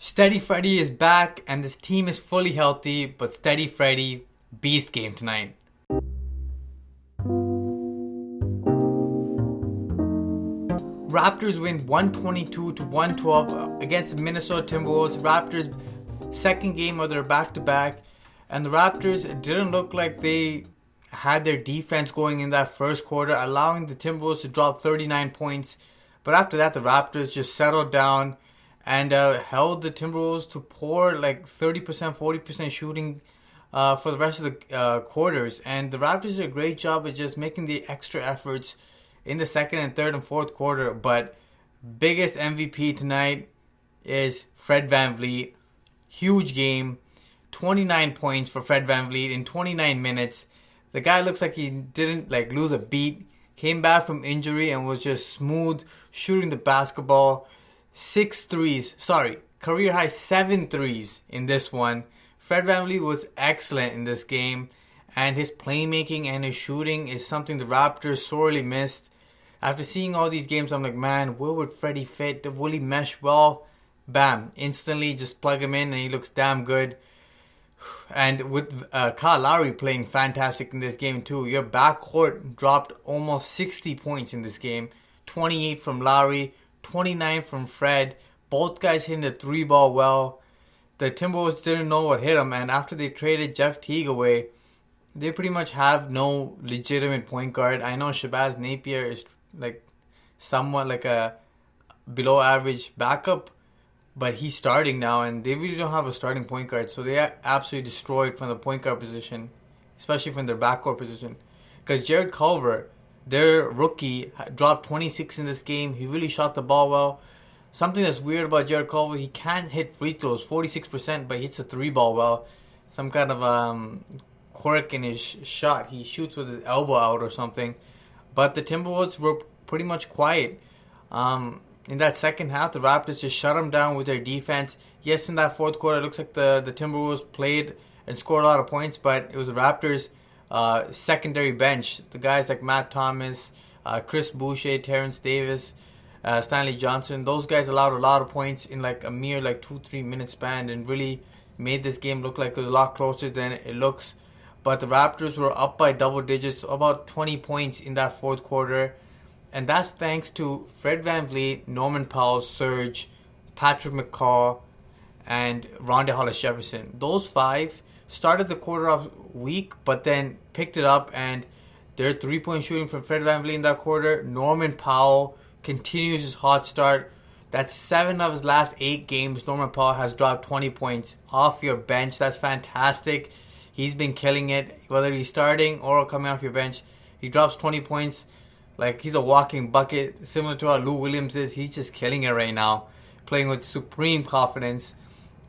Steady Freddy is back and this team is fully healthy, but Steady Freddy, beast game tonight. Raptors win 122-112 against the Minnesota Timberwolves. Raptors second game of their back-to-back, and the Raptors didn't look like they had their defense going in that first quarter, allowing the Timberwolves to drop 39 points. But after that, the Raptors just settled down and held the Timberwolves to poor, like 30%, 40% shooting for the rest of the quarters. And the Raptors did a great job of just making the extra efforts in the second and third and fourth quarter. But biggest MVP tonight is Fred VanVleet. Huge game. 29 points for Fred VanVleet in 29 minutes. The guy looks like he didn't lose a beat. Came back from injury and was just smooth shooting the basketball. 6 threes. Career high 7 threes in this one. Fred VanVleet was excellent in this game. And his playmaking and his shooting is something the Raptors sorely missed. After seeing all these games, I'm like, man, where would Freddy fit? Will he mesh well? Bam. Instantly just plug him in and he looks damn good. And with Kyle Lowry playing fantastic in this game too. Your backcourt dropped almost 60 points in this game. 28 from Lowry, 29 from Fred. Both guys hitting the 3-ball well. The Timberwolves didn't know what hit them. And after they traded Jeff Teague away, they pretty much have no legitimate point guard. I know Shabazz Napier is somewhat like a below average backup, but he's starting now and they really don't have a starting point guard. So they are absolutely destroyed from the point guard position, especially from their backcourt position. Because Jared Culver, their rookie, dropped 26 in this game. He really shot the ball well. Something that's weird about Jared Culver, he can't hit free throws, 46%, but he hits a 3-ball well. Some kind of quirk in his shot. He shoots with his elbow out or something. But the Timberwolves were pretty much quiet. In that second half, the Raptors just shut them down with their defense. Yes, in that fourth quarter, it looks like the Timberwolves played and scored a lot of points, but it was the Raptors' secondary bench. The guys like Matt Thomas, Chris Boucher, Terrence Davis, Stanley Johnson, those guys allowed a lot of points in a mere 2-3 minute span and really made this game look like it was a lot closer than it looks. But the Raptors were up by double digits, about 20 points in that fourth quarter. And that's thanks to Fred VanVleet, Norman Powell, Serge, Patrick McCaw, and Rondae Hollis-Jefferson. Those 5 started the quarter off weak, but then picked it up. And their 3-point shooting from Fred VanVleet in that quarter. Norman Powell continues his hot start. That's 7 of his last 8 games. Norman Powell has dropped 20 points off your bench. That's fantastic. He's been killing it, whether he's starting or coming off your bench. He drops 20 points like he's a walking bucket, similar to how Lou Williams is. He's just killing it right now, playing with supreme confidence.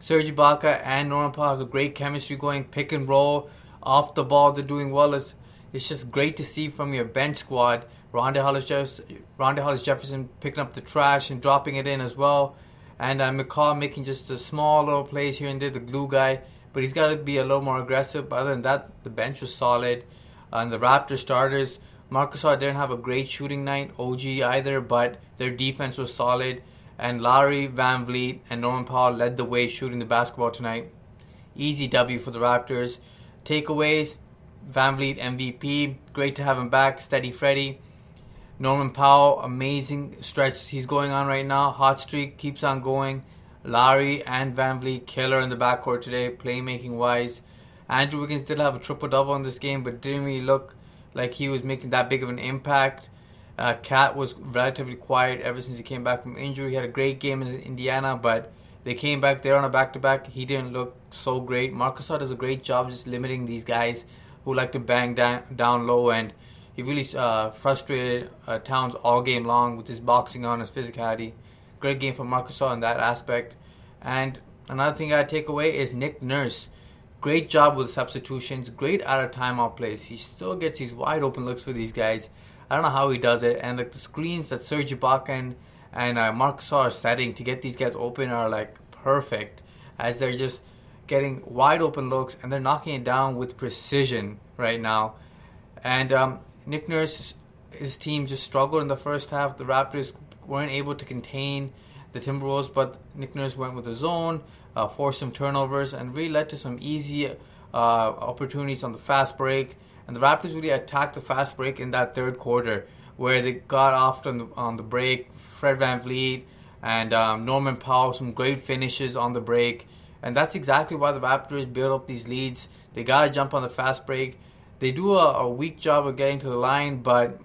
Serge Ibaka and Norman Powell have a great chemistry going, pick and roll, off the ball. They're doing well. It's just great to see from your bench squad. Rondae Hollis-Jefferson picking up the trash and dropping it in as well. And McCaw making just the small little plays here and there, the glue guy. But he's got to be a little more aggressive. But other than that, the bench was solid. And the Raptors starters, Marc Gasol didn't have a great shooting night, OG either, but their defense was solid. And Lowry, VanVleet, and Norman Powell led the way shooting the basketball tonight. Easy W for the Raptors. Takeaways, VanVleet MVP, great to have him back. Steady Freddy. Norman Powell, amazing stretch he's going on right now. Hot streak keeps on going. Lowry and VanVleet, killer in the backcourt today, playmaking-wise. Andrew Wiggins did have a triple-double in this game, but didn't really look like he was making that big of an impact. Cat was relatively quiet ever since he came back from injury. He had a great game in Indiana, but they came back there on a back-to-back. He didn't look so great. Marc Gasol does a great job just limiting these guys who like to bang down low, and he really frustrated Towns all game long with his boxing on, his physicality. Great game from Marc Gasol in that aspect. And another thing I take away is Nick Nurse. Great job with substitutions. Great out of timeout plays. He still gets these wide open looks for these guys. I don't know how he does it. And the screens that Serge Ibaka and Marc Gasol are setting to get these guys open are perfect, as they're just getting wide open looks and they're knocking it down with precision right now. And Nick Nurse, his team just struggled in the first half. The Raptors weren't able to contain the Timberwolves, but Nick Nurse went with the zone, forced some turnovers, and really led to some easy opportunities on the fast break. And the Raptors really attacked the fast break in that third quarter, where they got off on the break. Fred VanVleet and Norman Powell, some great finishes on the break. And that's exactly why the Raptors build up these leads. They got to jump on the fast break. They do a weak job of getting to the line, but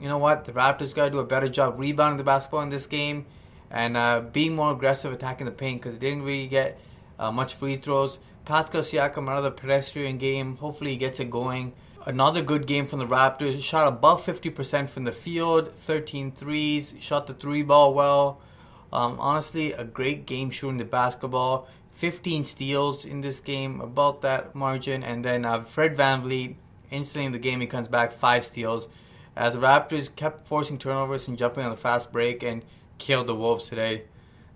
you know what? The Raptors got to do a better job rebounding the basketball in this game and being more aggressive attacking the paint, because they didn't really get much free throws. Pascal Siakam, another pedestrian game. Hopefully he gets it going. Another good game from the Raptors. Shot above 50% from the field, 13 threes, shot the three ball well. Honestly, a great game shooting the basketball. 15 steals in this game, about that margin. And then Fred VanVleet, instantly in the game, he comes back, 5 steals. As the Raptors kept forcing turnovers and jumping on the fast break and killed the Wolves today.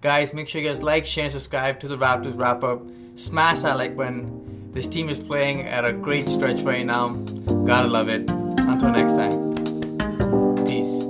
Guys, make sure you guys like, share, and subscribe to the Raptors Wrap-Up. Smash that like button. This team is playing at a great stretch right now. Gotta love it. Until next time. Peace.